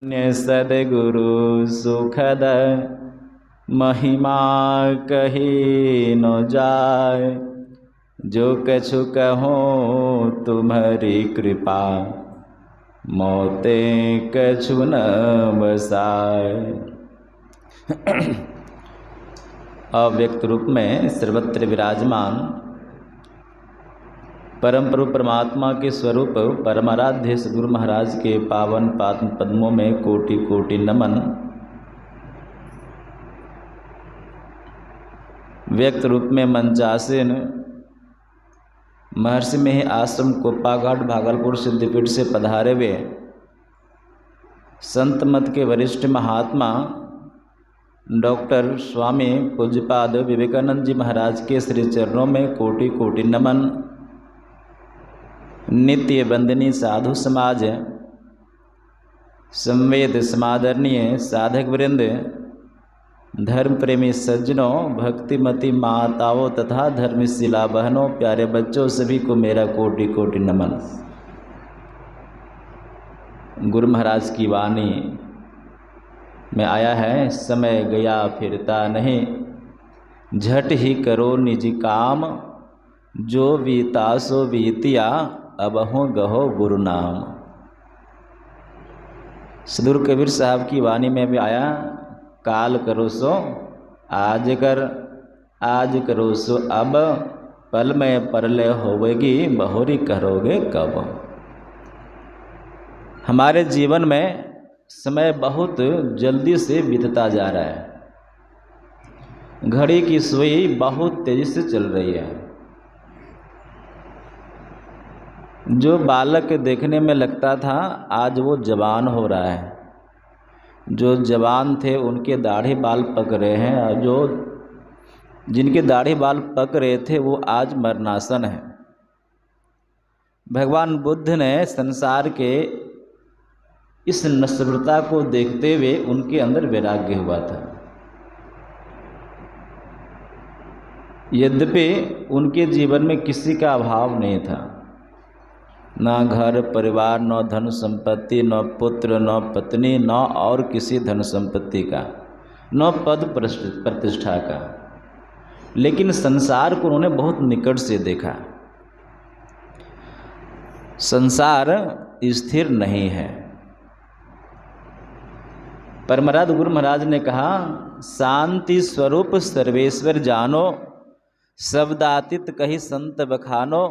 सदगुरु सुखद महिमा कही न जाय। जो कछु कहो तुम्हारी कृपा, मोते कछु न बसाय। अव्यक्त रूप में सर्वत्र विराजमान परम प्रभु परमात्मा के स्वरूप परमाराध्य सद्गुरु महाराज के पावन पाद पद्मों में कोटि कोटि नमन। व्यक्त रूप में मंचासीन महर्षि में ही आश्रम कोप्पाघाट भागलपुर सिद्धपीठ से पधारे हुए संत मत के वरिष्ठ महात्मा डॉक्टर स्वामी पूज्यपाद विवेकानंद जी महाराज के श्री चरणों में कोटि कोटि नमन। नित्य वंदनीय साधु समाज, संवेद समादरणीय साधक वृंद, धर्म प्रेमी सज्जनों, भक्तिमती माताओं तथा धर्मशिला बहनों, प्यारे बच्चों, सभी को मेरा कोटि कोटि नमन। गुरु महाराज की वाणी में आया है, समय गया फिरता नहीं, झट ही करो निज काम, जो बीता सो बीतिया, अबहो गहो गुरु नाम। सदगुरु कबीर साहब की वाणी में भी आया, काल करो सो आज कर, आज करो सो अब, पल में परलय होवेगी, बहुरी करोगे कब। हमारे जीवन में समय बहुत जल्दी से बीतता जा रहा है, घड़ी की सुई बहुत तेजी से चल रही है। जो बालक देखने में लगता था आज वो जवान हो रहा है। जो जवान थे उनके दाढ़ी बाल पक रहे हैं, और जो जिनके दाढ़ी बाल पक रहे थे वो आज मरणासन है। भगवान बुद्ध ने संसार के इस नश्वरता को देखते हुए उनके अंदर वैराग्य हुआ था। यद्यपि उनके जीवन में किसी का अभाव नहीं था, न घर परिवार, न धन संपत्ति, न पुत्र, न पत्नी, न और किसी धन संपत्ति का, न पद प्रतिष्ठा का, लेकिन संसार को उन्होंने बहुत निकट से देखा। संसार स्थिर नहीं है। परमराध गुरु महाराज ने कहा, शांति स्वरूप सर्वेश्वर जानो, शब्दातीत कही संत बखानो।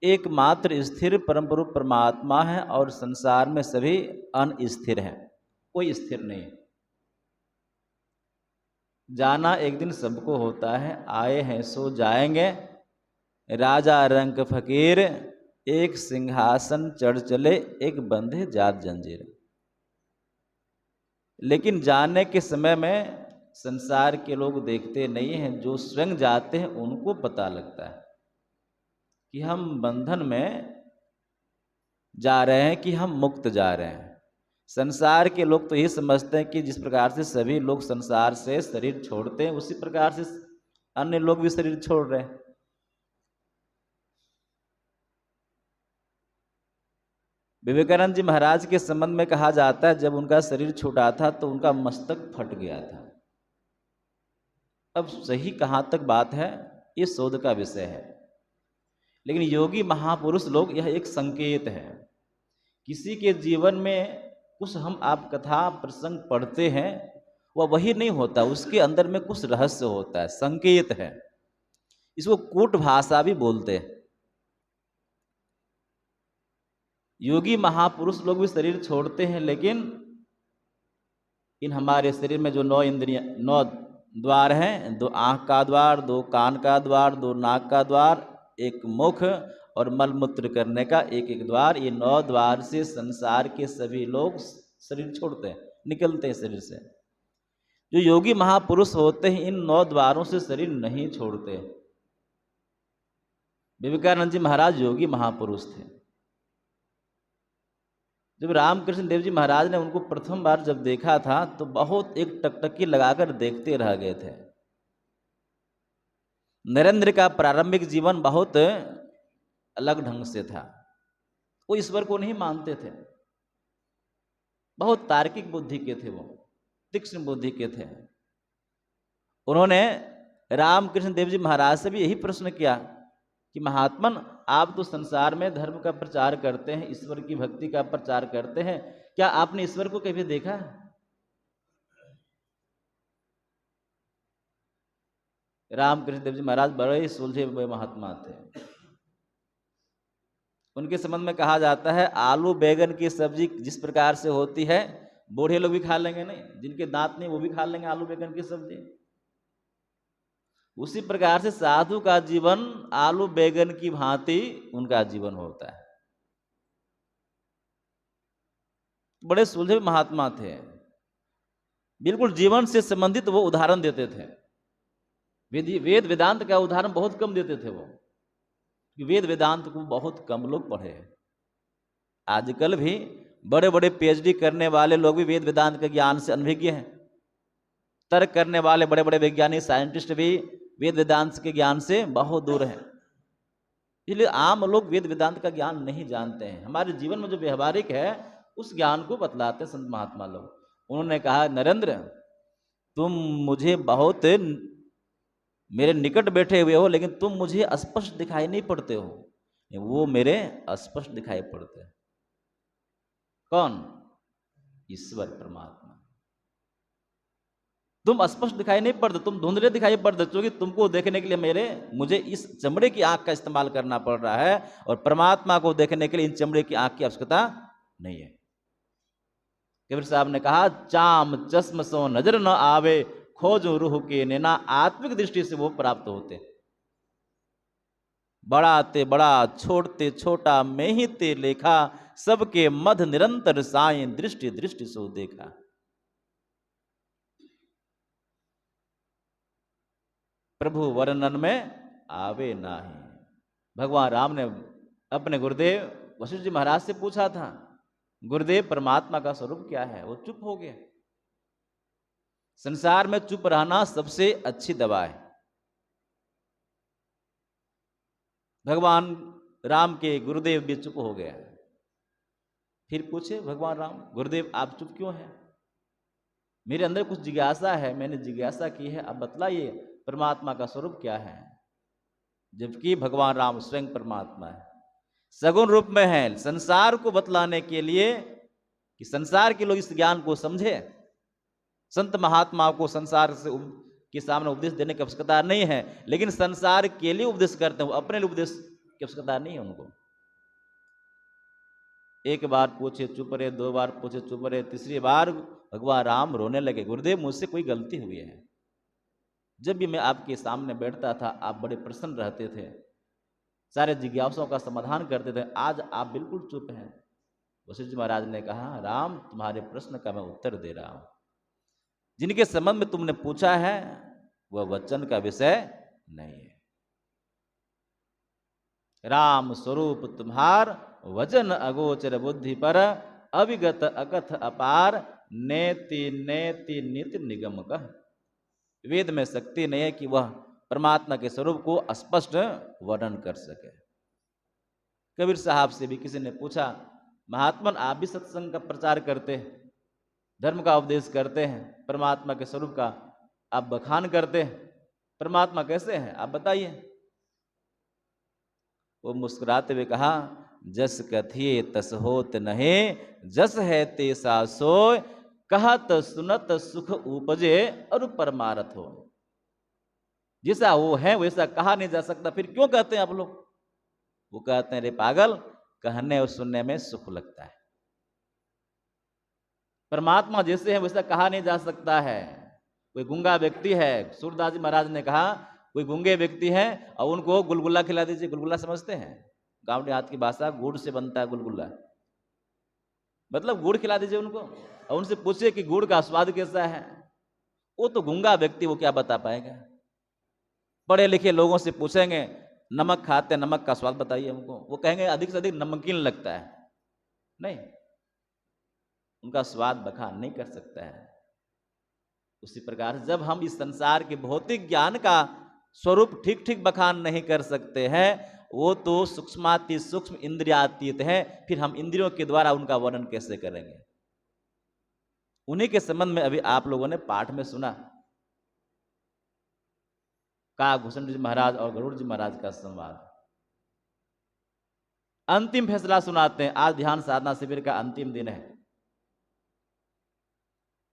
एकमात्र स्थिर परम पुरुष परमात्मा है और संसार में सभी अनस्थिर है, कोई स्थिर नहीं। जाना एक दिन सबको होता है, आए हैं सो जाएंगे। राजा रंक फकीर, एक सिंहासन चढ़ चले, एक बंधे जात जंजीर। लेकिन जाने के समय में संसार के लोग देखते नहीं हैं, जो स्वयं जाते हैं उनको पता लगता है कि हम बंधन में जा रहे हैं कि हम मुक्त जा रहे हैं। संसार के लोग तो ये समझते हैं कि जिस प्रकार से सभी लोग संसार से शरीर छोड़ते हैं, उसी प्रकार से अन्य लोग भी शरीर छोड़ रहे हैं। विवेकानंद जी महाराज के संबंध में कहा जाता है, जब उनका शरीर छूटा था तो उनका मस्तक फट गया था। अब सही कहाँ तक बात है, ये शोध का विषय है। लेकिन योगी महापुरुष लोग, यह एक संकेत है। किसी के जीवन में कुछ हम आप कथा प्रसंग पढ़ते हैं, वह वही नहीं होता, उसके अंदर में कुछ रहस्य होता है, संकेत है। इसको कूट भाषा भी बोलते हैं। योगी महापुरुष लोग भी शरीर छोड़ते हैं, लेकिन इन हमारे शरीर में जो 9 इंद्रियां, 9 द्वार हैं, 2 आँख का द्वार, 2 कान का द्वार, 2 नाक का द्वार, 1 मुख और मलमूत्र करने का 1 द्वार, ये 9 द्वार से संसार के सभी लोग शरीर छोड़ते हैं, निकलते हैं शरीर से। जो योगी महापुरुष होते हैं, इन 9 द्वारों से शरीर नहीं छोड़ते। विवेकानंद जी महाराज योगी महापुरुष थे। जब रामकृष्ण देव जी महाराज ने उनको प्रथम बार जब देखा था तो बहुत एक टकटकी लगाकर देखते रह गए थे। नरेंद्र का प्रारंभिक जीवन बहुत अलग ढंग से था। वो ईश्वर को नहीं मानते थे। बहुत तार्किक बुद्धि के थे, वो तीक्ष्ण बुद्धि के थे। उन्होंने रामकृष्ण देव जी महाराज से भी यही प्रश्न किया कि महात्मन, आप तो संसार में धर्म का प्रचार करते हैं, ईश्वर की भक्ति का प्रचार करते हैं, क्या आपने ईश्वर को कभी देखा? रामकृष्ण देव जी महाराज बड़े ही सुलझे हुए महात्मा थे। उनके संबंध में कहा जाता है, आलू बैगन की सब्जी जिस प्रकार से होती है, बूढ़े लोग भी खा लेंगे, नहीं जिनके दांत नहीं वो भी खा लेंगे आलू बैगन की सब्जी, उसी प्रकार से साधु का जीवन आलू बैगन की भांति उनका जीवन होता है। बड़े सुलझे महात्मा थे, बिल्कुल जीवन से संबंधित वो उदाहरण देते थे। वेद वेदांत का उदाहरण बहुत कम देते थे वो, वेद वेदांत को बहुत कम लोग पढ़े। आजकल भी बड़े बड़े पीएचडी करने वाले लोग भी वेद वेदांत के ज्ञान से अनभिज्ञ हैं। तर्क करने वाले बड़े बड़े वैज्ञानिक साइंटिस्ट भी वेद वेदांत के ज्ञान से बहुत दूर हैं। इसलिए आम लोग वेद वेदांत का ज्ञान नहीं जानते हैं। हमारे जीवन में जो व्यवहारिक है उस ज्ञान को बतलाते संत महात्मा लोग। उन्होंने कहा, नरेंद्र, तुम मुझे बहुत मेरे निकट बैठे हुए हो, लेकिन तुम मुझे स्पष्ट दिखाई नहीं पड़ते हो, वो मेरे स्पष्ट दिखाई पड़ते हैं। कौन? ईश्वर परमात्मा। तुम स्पष्ट दिखाई नहीं पड़ते, तुम धुंधले दिखाई पड़ते, क्योंकि तुमको देखने के लिए मुझे इस चमड़े की आंख का इस्तेमाल करना पड़ रहा है, और परमात्मा को देखने के लिए इन चमड़े की आंख की आवश्यकता नहीं है। कबीर साहब ने कहा, चाम चश्म सो नजर न आवे, खोजो रूह के नैना, आत्मिक दृष्टि से वो प्राप्त होते। बड़ा ते बड़ा, छोड़ते छोटा, मैं ही ते लेखा, सबके मध निरंतर साई, दृष्टि दृष्टि सो देखा। प्रभु वर्णन में आवे नाही। भगवान राम ने अपने गुरुदेव वशिष्ठ जी महाराज से पूछा था, गुरुदेव परमात्मा का स्वरूप क्या है? वो चुप हो गए। संसार में चुप रहना सबसे अच्छी दवा है। भगवान राम के गुरुदेव भी चुप हो गए। फिर पूछे भगवान राम, गुरुदेव आप चुप क्यों हैं? मेरे अंदर कुछ जिज्ञासा है, मैंने जिज्ञासा की है, आप बतलाइए परमात्मा का स्वरूप क्या है? जबकि भगवान राम स्वयं परमात्मा है, सगुण रूप में है। संसार को बतलाने के लिए कि संसार के लोग इस ज्ञान को समझे, संत महात्माओं को संसार से के सामने उपदेश देने की आवश्यकता नहीं है, लेकिन संसार के लिए उपदेश करते हैं, अपने लिए उपदेश की आवश्यकता नहीं है उनको। एक बार पूछे चुप रहे, दो बार पूछे चुप रहे, तीसरी बार भगवान राम रोने लगे, गुरुदेव मुझसे कोई गलती हुई है। जब भी मैं आपके सामने बैठता था आप बड़े प्रसन्न रहते थे, सारे जिज्ञासाओं का समाधान करते थे, आज आप बिल्कुल चुप हैं। वशिष्ठ जी महाराज ने कहा, राम तुम्हारे प्रश्न का मैं उत्तर दे रहा हूं। जिनके संबंध में तुमने पूछा है वह वचन का विषय नहीं है। राम स्वरूप तुम्हार, वचन अगोचर बुद्धि पर, अविगत अकथ अपार, नेति नेति नित निगम कह। वेद में शक्ति नहीं है कि वह परमात्मा के स्वरूप को स्पष्ट वर्णन कर सके। कबीर साहब से भी किसी ने पूछा, महात्मन आप भी सत्संग का प्रचार करते हैं, धर्म का उपदेश करते हैं, परमात्मा के स्वरूप का आप बखान करते हैं, परमात्मा कैसे हैं आप बताइए। वो मुस्कुराते हुए कहा, जस कथिए तस होत नहे, जस है तेसा सोय, कहत सुनत सुख उपजे और परमारथ हो। जैसा वो है वैसा कहा नहीं जा सकता, फिर क्यों कहते हैं आप लोग? वो कहते हैं, रे पागल, कहने और सुनने में सुख लगता है। परमात्मा जैसे है वैसा कहा नहीं जा सकता है। कोई गूंगा व्यक्ति है, सूरदास जी महाराज ने कहा, कोई गूंगे व्यक्ति है और उनको गुलगुला खिला दीजिए। गुलगुला समझते हैं? गांव देहात की भाषा, गुड़ से बनता है गुलगुला, मतलब गुड़ खिला दीजिए उनको और उनसे पूछिए कि गुड़ का स्वाद कैसा है। वो तो गूंगा व्यक्ति, वो क्या बता पाएगा? पढ़े लिखे लोगों से पूछेंगे, नमक खाते, नमक का स्वाद बताइए हमको, वो कहेंगे अधिक से अधिक नमकीन लगता है। नहीं, उनका स्वाद बखान नहीं कर सकता है। उसी प्रकार जब हम इस संसार के भौतिक ज्ञान का स्वरूप ठीक ठीक बखान नहीं कर सकते हैं, वो तो सूक्ष्माति सूक्ष्म इंद्रियातीत है, फिर हम इंद्रियों के द्वारा उनका वर्णन कैसे करेंगे? उन्हीं के संबंध में अभी आप लोगों ने पाठ में सुना, काकभूषण जी महाराज और गरुड़ जी महाराज का संवाद। अंतिम फैसला सुनाते हैं। आज ध्यान साधना शिविर का अंतिम दिन है।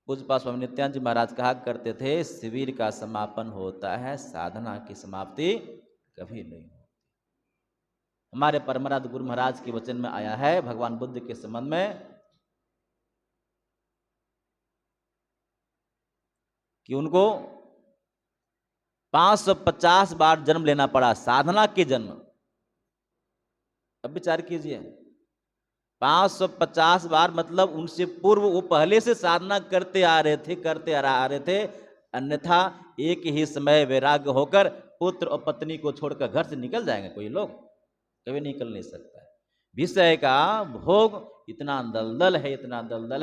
पूज्यपाद स्वामी नित्यानंद जी महाराज कहा करते थे, शिविर का समापन होता है, साधना की समाप्ति कभी नहीं होती। हमारे परमराध गुरु महाराज के वचन में आया है भगवान बुद्ध के संबंध में कि उनको 550 बार जन्म लेना पड़ा, साधना के जन्म। अब विचार कीजिए, 550 बार, मतलब उनसे पूर्व वो पहले से साधना करते आ रहे थे। अन्यथा एक ही समय वैराग्य होकर पुत्र और पत्नी को छोड़कर घर से निकल जाएंगे कोई लोग? कभी निकल नहीं सकता है। विषय का भोग इतना दलदल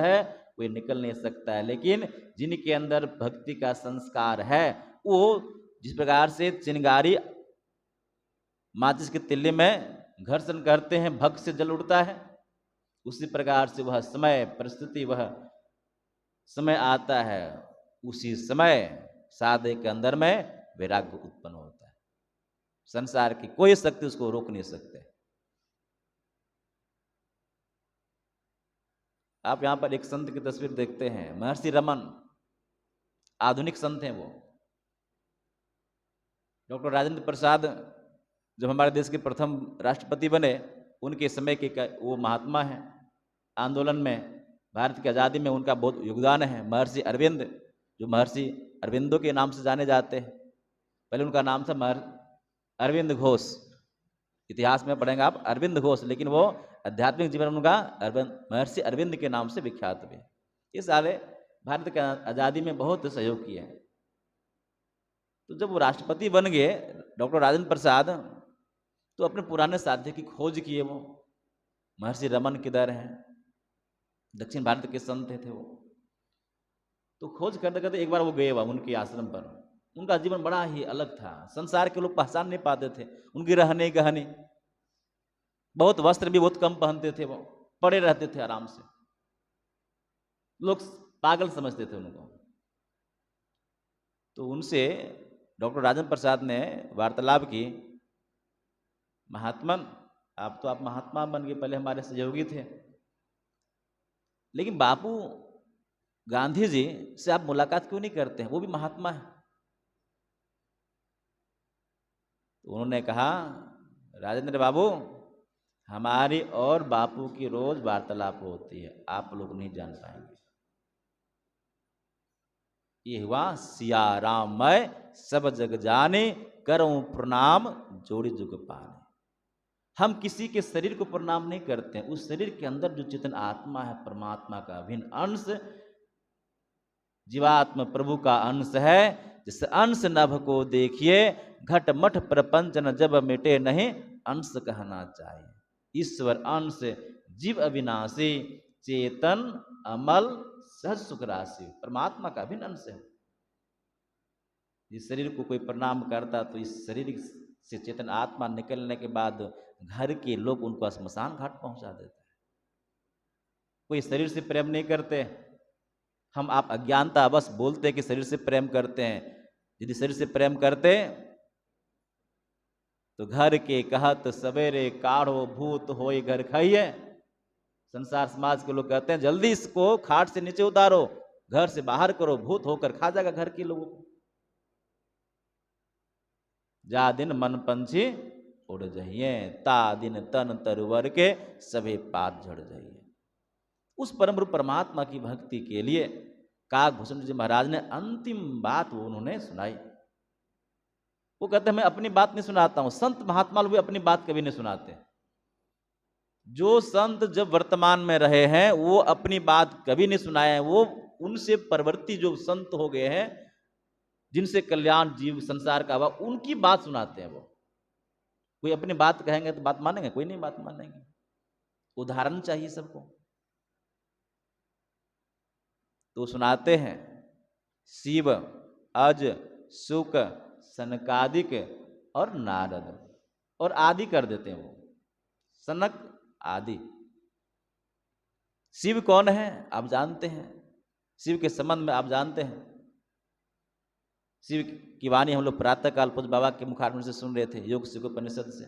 है, कोई निकल नहीं सकता है। लेकिन जिनके अंदर भक्ति का संस्कार है, वो जिस प्रकार से चिंगारी माचिस के तिल्ले में घर्षण करते हैं, भक्त से जल उड़ता है, उसी प्रकार से वह समय परिस्थिति, वह समय आता है, उसी समय साधक के अंदर में वैराग्य उत्पन्न होता है। संसार की कोई शक्ति उसको रोक नहीं सकते। आप यहां पर एक संत की तस्वीर देखते हैं, महर्षि रमन, आधुनिक संत हैं वो। डॉक्टर राजेंद्र प्रसाद जब हमारे देश के प्रथम राष्ट्रपति बने, उनके समय के वो महात्मा हैं। आंदोलन में, भारत की आज़ादी में उनका बहुत योगदान है। महर्षि अरविंद, जो महर्षि अरविंदो के नाम से जाने जाते हैं, पहले उनका नाम था अरविंद घोष। इतिहास में पढ़ेंगे आप अरविंद घोष, लेकिन वो आध्यात्मिक जीवन उनका महर्षि अरविंद के नाम से विख्यात हुए। ये सारे भारत की आज़ादी में बहुत सहयोग किए हैं। तो जब वो राष्ट्रपति बन गए डॉक्टर राजेंद्र प्रसाद, तो अपने पुराने साथी की खोज किए। वो महर्षि रमन किधर हैं, दक्षिण भारत के संत थे वो। तो खोज करते करते एक बार वो गए वहाँ उनके आश्रम पर। उनका जीवन बड़ा ही अलग था, संसार के लोग पहचान नहीं पाते थे। उनकी रहने गहने, बहुत वस्त्र भी बहुत कम पहनते थे, वो पड़े रहते थे आराम से, लोग पागल समझते थे उनको। तो उनसे डॉक्टर राजेंद्र प्रसाद ने वार्तालाप की, महात्मन आप तो आप महात्मा बन गए, पहले हमारे सहयोगी थे, लेकिन बापू गांधी जी से आप मुलाकात क्यों नहीं करते हैं? वो भी महात्मा है। तो उन्होंने कहा, राजेंद्र बाबू, हमारी और बापू की रोज वार्तालाप होती है, आप लोग नहीं जान पाएंगे। ये हुआ सिया राम मैं सब जग जाने, करूं प्रणाम जोड़ी जुग पाने। हम किसी के शरीर को प्रणाम नहीं करते हैं, उस शरीर के अंदर जो चेतन आत्मा है, परमात्मा का अभिन्न अंश, जीवात्मा प्रभु का अंश है, जिस अंश नभ को देखिए, घट मठ प्रपंच न जब मिटे नहीं, अंश कहना चाहिए। ईश्वर अंश जीव अविनाशी, चेतन अमल सहज सुख राशि, परमात्मा का अभिन्न अंश है। इस शरीर को कोई प्रणाम करता तो इस शरीर से चेतन आत्मा निकलने के बाद घर के लोग उनको श्मशान घाट पहुंचा देते हैं। कोई शरीर से प्रेम नहीं करते। हम आप अज्ञानता बस बोलते कि शरीर से प्रेम करते हैं। यदि शरीर से प्रेम करते तो घर के कहत सवेरे काढ़ो भूत होई घर खाइए। संसार समाज के लोग कहते हैं जल्दी इसको खाट से नीचे उतारो, घर से बाहर करो, भूत होकर खा जाएगा घर के लोगों को। जा दिन मन पंछी उड़ जाइए, ता दिन तन तरवर के सभी पात झड़ जाइए। उस परम रूप परमात्मा की भक्ति के लिए काकभूषण जी महाराज ने अंतिम बात वो उन्होंने सुनाई। वो कहते हैं मैं अपनी बात नहीं सुनाता हूं, संत महात्मा लोग अपनी बात कभी नहीं सुनाते। जो संत जब वर्तमान में रहे हैं वो अपनी बात कभी नहीं सुनाए हैं। वो उनसे परवर्ती जो संत हो गए हैं, जिनसे कल्याण जीव संसार का हुआ, उनकी बात सुनाते हैं वो। कोई अपनी बात कहेंगे तो बात मानेंगे? कोई नहीं बात मानेंगे। उदाहरण चाहिए सबको। तो सुनाते हैं शिव, अज, शुक, सनकादिक और नारद, और आदि कर देते हैं वो, सनक आदि। शिव कौन है आप जानते हैं? शिव के संबंध में आप जानते हैं, शिव की वाणी हम लोग प्रातः काल पूज्य बाबा के मुखारविंद से सुन रहे थे, योग शिखोपनिषद से।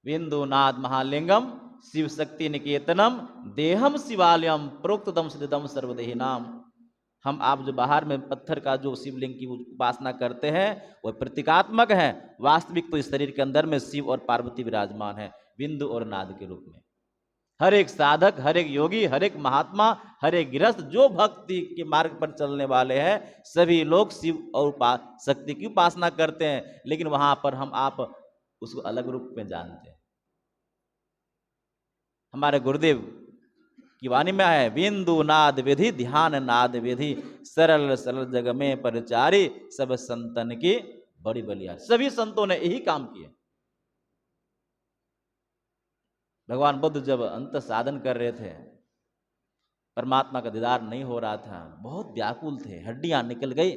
बिंदुनाथ महालिंगम शिव शक्ति निकेतनम देहम शिवालयम प्रोक्तदम सिद्धम सर्वदेही नाम। हम आप जो बाहर में पत्थर का जो शिवलिंग की उपासना करते हैं वह प्रतीकात्मक है, वास्तविक तो इस शरीर के अंदर में शिव और पार्वती विराजमान है बिंदु और नाद के रूप में। हर एक साधक, हर एक योगी, हर एक महात्मा, हर एक गृहस्थ जो भक्ति के मार्ग पर चलने वाले हैं, सभी लोग शिव और शक्ति की उपासना करते हैं, लेकिन वहां पर हम आप उसको अलग रूप में जानते हैं। हमारे गुरुदेव की वाणी में है, बिंदु नाद विधि ध्यान नाद विधि सरल सरल जग में परिचारी सब संतन की बड़ी बलियारी। सभी संतों ने यही काम किया। भगवान बुद्ध जब अंत साधन कर रहे थे, परमात्मा का दीदार नहीं हो रहा था, बहुत व्याकुल थे, हड्डियां निकल गई।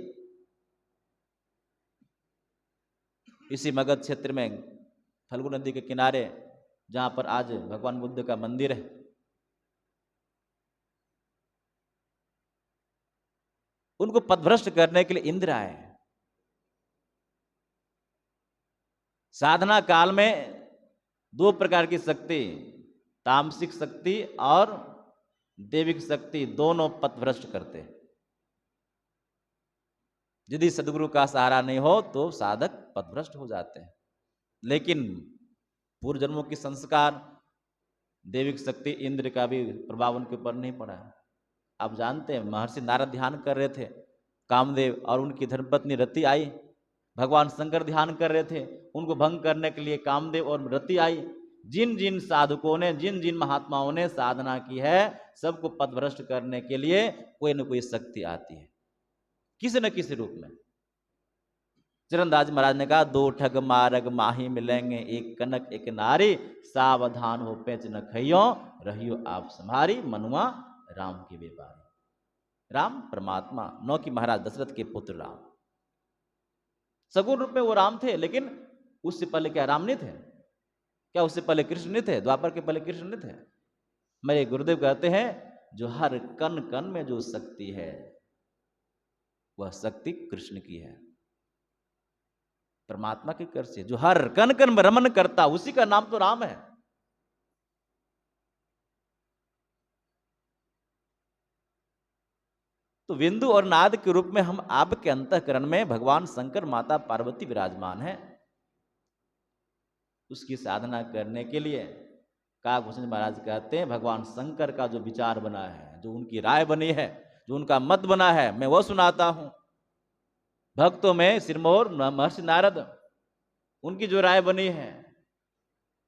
इसी मगध क्षेत्र में फल्गु नदी के किनारे जहां पर आज भगवान बुद्ध का मंदिर है, उनको पथभ्रष्ट करने के लिए इंद्र आए। साधना काल में दो प्रकार की शक्ति, तामसिक शक्ति और देविक शक्ति, दोनों पथभ्रष्ट करते हैं। यदि सदगुरु का सहारा नहीं हो तो साधक पथभ्रष्ट हो जाते हैं। लेकिन पूर्व जन्मों की संस्कार, देविक शक्ति, इंद्र का भी प्रभाव उनके ऊपर नहीं पड़ा है। आप जानते हैं, महर्षि नारद ध्यान कर रहे थे, कामदेव और उनकी धर्मपत्नी रति आई। भगवान शंकर ध्यान कर रहे थे, उनको भंग करने के लिए कामदेव और रति आई। जिन जिन साधकों ने, जिन जिन महात्माओं ने साधना की है, सबको पथभ्रष्ट करने के लिए कोई न कोई शक्ति आती है, किसी न किसी रूप में। चरणदास जी महाराज ने कहा, दो ठग मारग माही मिलेंगे, एक कनक एक नारी, सावधान हो पेच न खइयो, रहियो आप संभारी, मनुआ राम के व्यापारी। राम परमात्मा, नौ की महाराज दशरथ के पुत्र राम, सगुण रूप में वो राम थे, लेकिन उससे पहले क्या राम नहीं थे? क्या उससे पहले कृष्ण नहीं थे? द्वापर के पहले कृष्ण नहीं थे? मेरे गुरुदेव कहते हैं, जो हर कण कण में जो शक्ति है वह शक्ति कृष्ण की है, परमात्मा की कर से। जो हर कण कण में रमन करता, उसी का नाम तो राम है। तो बिंदु और नाद के रूप में हम आपके अंतःकरण में भगवान शंकर, माता पार्वती विराजमान है। उसकी साधना करने के लिए काकभूषण महाराज कहते हैं, भगवान शंकर का जो विचार बना है, जो उनकी राय बनी है, जो उनका मत बना है, मैं वो सुनाता हूं। भक्तों में सिरमौर महर्षि नारद, उनकी जो राय बनी है,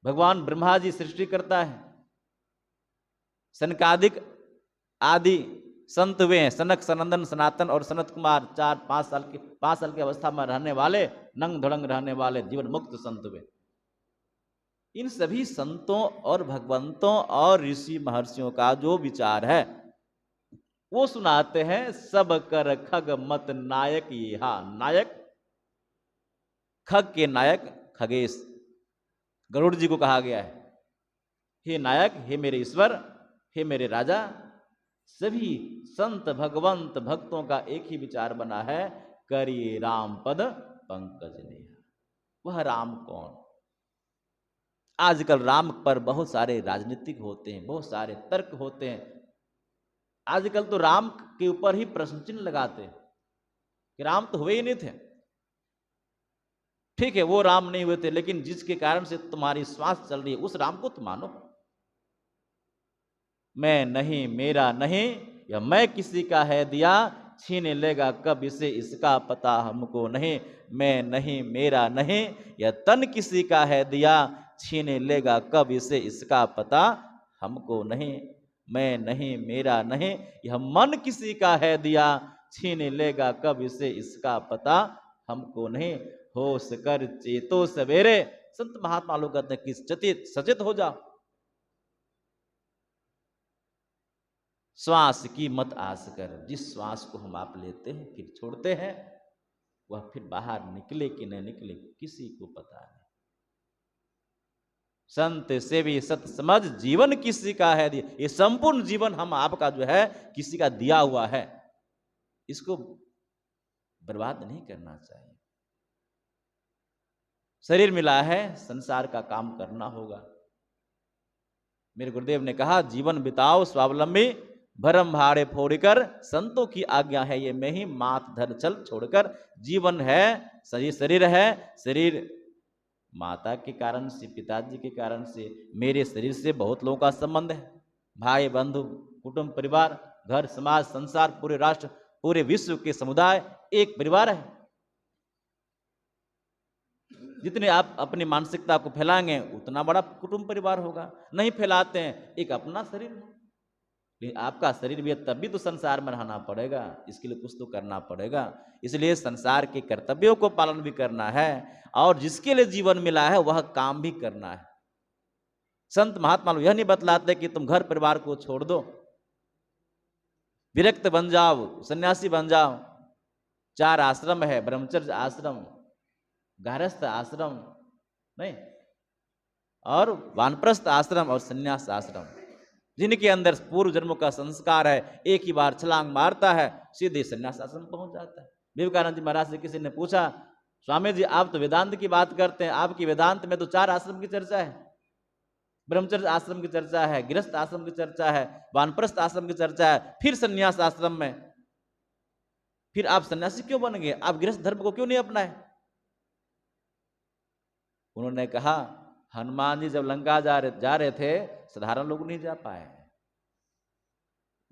भगवान ब्रह्मा जी सृष्टि करता है, सनकादिक आदि संत हुए हैं, सनक, सनंदन, सनातन और सनत कुमार, 5 साल की अवस्था में रहने वाले, नंग धड़ंग रहने वाले जीवन मुक्त संत हुए। इन सभी संतों और भगवंतों और ऋषि महर्षियों का जो विचार है वो सुनाते हैं। सब कर खग मत नायक यहा नायक, खग के नायक खगेश, गरुड़ जी को कहा गया है, हे नायक, हे मेरे ईश्वर, हे मेरे राजा। सभी संत भगवंत भक्तों का एक ही विचार बना है, करिए राम पद पंकज नेहा। वह राम कौन? आजकल राम पर बहुत सारे राजनीतिक होते हैं, बहुत सारे तर्क होते हैं। आजकल तो राम के ऊपर ही प्रश्न चिन्ह लगाते हैं कि राम तो हुए ही नहीं थे। ठीक है, वो राम नहीं हुए थे, लेकिन जिसके कारण से तुम्हारी श्वास चल रही है, उस राम को तुम मानो। मैं नहीं, मेरा नहीं, या मैं किसी का है दिया, छीन लेगा कब इसे इसका पता हमको नहीं। मैं नहीं, मेरा नहीं, या तन किसी का है दिया, छीन लेगा कब इसे इसका पता हमको नहीं। मैं नहीं, मेरा नहीं, यह मन किसी का है दिया, छीन लेगा कब इसे इसका पता हमको नहीं। होश कर चेतो सवेरे, संत महात्मा लोग कहते हैं कि सचेत हो जाओ। श्वास की मत आस कर, जिस श्वास को हम आप लेते हैं फिर छोड़ते हैं, वह फिर बाहर निकले कि नहीं निकले किसी को पता नहीं। संत सेवी सत समझ जीवन किसी का है दिया। ये संपूर्ण जीवन हम आपका जो है किसी का दिया हुआ है, इसको बर्बाद नहीं करना चाहिए। शरीर मिला है, संसार का काम करना होगा। मेरे गुरुदेव ने कहा, जीवन बिताओ स्वावलंबी, भरम भाड़े फोड़कर, संतों की आज्ञा है ये मैं ही, मात धर चल छोड़कर। जीवन है, शरीर है, शरीर माता के कारण से, पिताजी के कारण से, मेरे शरीर से बहुत लोगों का संबंध है, भाई बंधु कुटुंब परिवार, घर समाज संसार, पूरे राष्ट्र पूरे विश्व के समुदाय एक परिवार है। जितने आप अपनी मानसिकता को फैलाएंगे उतना बड़ा कुटुंब परिवार होगा। नहीं फैलाते हैं, एक अपना शरीर है, लेकिन आपका शरीर भी है, तब भी तो संसार में रहना पड़ेगा, इसके लिए कुछ तो करना पड़ेगा। इसलिए संसार के कर्तव्यों को पालन भी करना है और जिसके लिए जीवन मिला है वह काम भी करना है। संत महात्मा लोग यह नहीं बतलाते कि तुम घर परिवार को छोड़ दो, विरक्त बन जाओ, सन्यासी बन जाओ। 4 आश्रम है, ब्रह्मचर्य आश्रम, गारस्थ आश्रम नहीं, और वानप्रस्थ आश्रम और सन्यास आश्रम, जिनके अंदर पूर्व जन्मों का संस्कार है, एक ही बार छलांग मारता है सीधे सन्यास आश्रम पहुंच जाता है। विवेकानंद जी महाराज से किसी ने पूछा, स्वामी जी आप तो वेदांत की बात करते हैं, आपकी वेदांत में तो 4 आश्रम की चर्चा है, ब्रह्मचर्य आश्रम की चर्चा है, गृहस्थ आश्रम की चर्चा है, वानप्रस्थ आश्रम की चर्चा है, फिर सन्यास आश्रम में, फिर आप सन्यासी क्यों बन गए, आप गृहस्थ धर्म को क्यों नहीं अपनाए? उन्होंने कहा, हनुमान जी जब लंका जा रहे थे, साधारण लोग नहीं जा पाए।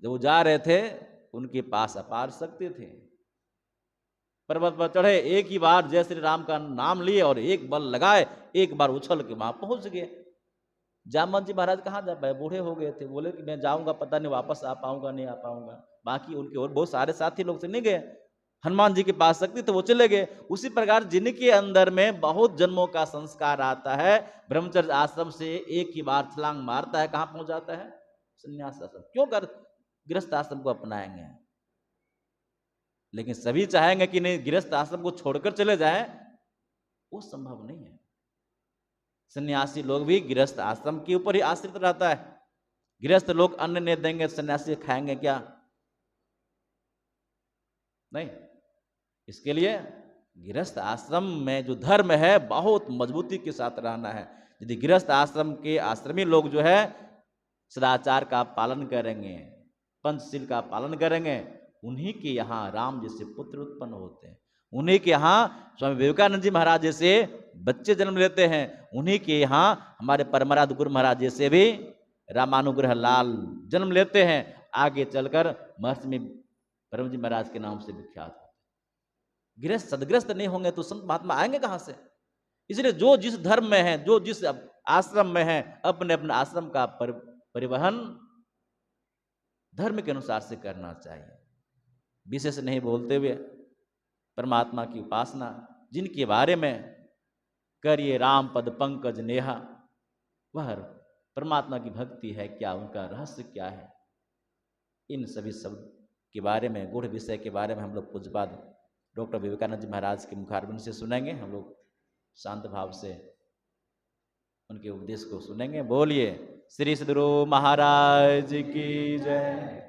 जब वो जा रहे थे उनके पास अपार शक्ति थे, पर्वत पर चढ़े, एक ही बार जय श्री राम का नाम लिए और एक बल लगाए, एक बार उछल के वहां पहुंच गए। जामवंत जी महाराज कहाँ जा पाए, बूढ़े हो गए थे, बोले कि मैं जाऊंगा पता नहीं वापस आ पाऊंगा नहीं आ पाऊंगा। बाकी उनके और बहुत सारे साथी लोग से नहीं गए, हनुमान जी के पास शक्ति तो वो चले गए। उसी प्रकार जिनके अंदर में बहुत जन्मों का संस्कार आता है, ब्रह्मचर्य आश्रम से एक ही बार छलांग मारता है, कहाँ पहुंच जाता है, संन्यास आश्रम। क्यों कर गृहस्थ आश्रम को अपनाएंगे? लेकिन सभी चाहेंगे कि नहीं गृहस्थ आश्रम को छोड़कर चले जाएं, वो संभव नहीं है। सन्यासी लोग भी गृहस्थ आश्रम के ऊपर ही आश्रित रहता है। गृहस्थ लोग अन्न नहीं देंगे, सन्यासी खाएंगे क्या? नहीं। इसके लिए गृहस्थ आश्रम में जो धर्म है बहुत मजबूती के साथ रहना है। यदि गृहस्थ आश्रम के आश्रमी लोग जो है सदाचार का पालन करेंगे, पंचशील का पालन करेंगे, उन्हीं के यहाँ राम जैसे पुत्र उत्पन्न होते हैं, उन्हीं के यहाँ स्वामी विवेकानंद जी महाराज जैसे बच्चे जन्म लेते हैं, उन्हीं के यहाँ हमारे परमराध गुरु महाराज जैसे भी रामानुग्रह लाल जन्म लेते हैं, आगे चलकर महर्षि परम जी महाराज के नाम से विख्यात होते हैं। गृहस्थ सदग्रस्त नहीं होंगे तो संत महात्मा आएंगे कहाँ से? इसलिए जो जिस धर्म में है, जो जिस आश्रम में है, अपने अपने आश्रम का परिवहन धर्म के अनुसार से करना चाहिए। विशेष नहीं बोलते हुए परमात्मा की उपासना, जिनके बारे में करिए राम पद पंकज नेहा, वह परमात्मा की भक्ति है क्या, उनका रहस्य क्या है, इन सभी शब्द के बारे में, गूढ़ विषय के बारे में हम लोग पूज्यपाद डॉक्टर विवेकानंद जी महाराज के मुखारबिंद से सुनेंगे। हम लोग शांत भाव से उनके उपदेश को सुनेंगे। बोलिए श्री सद्गुरु महाराज की जय।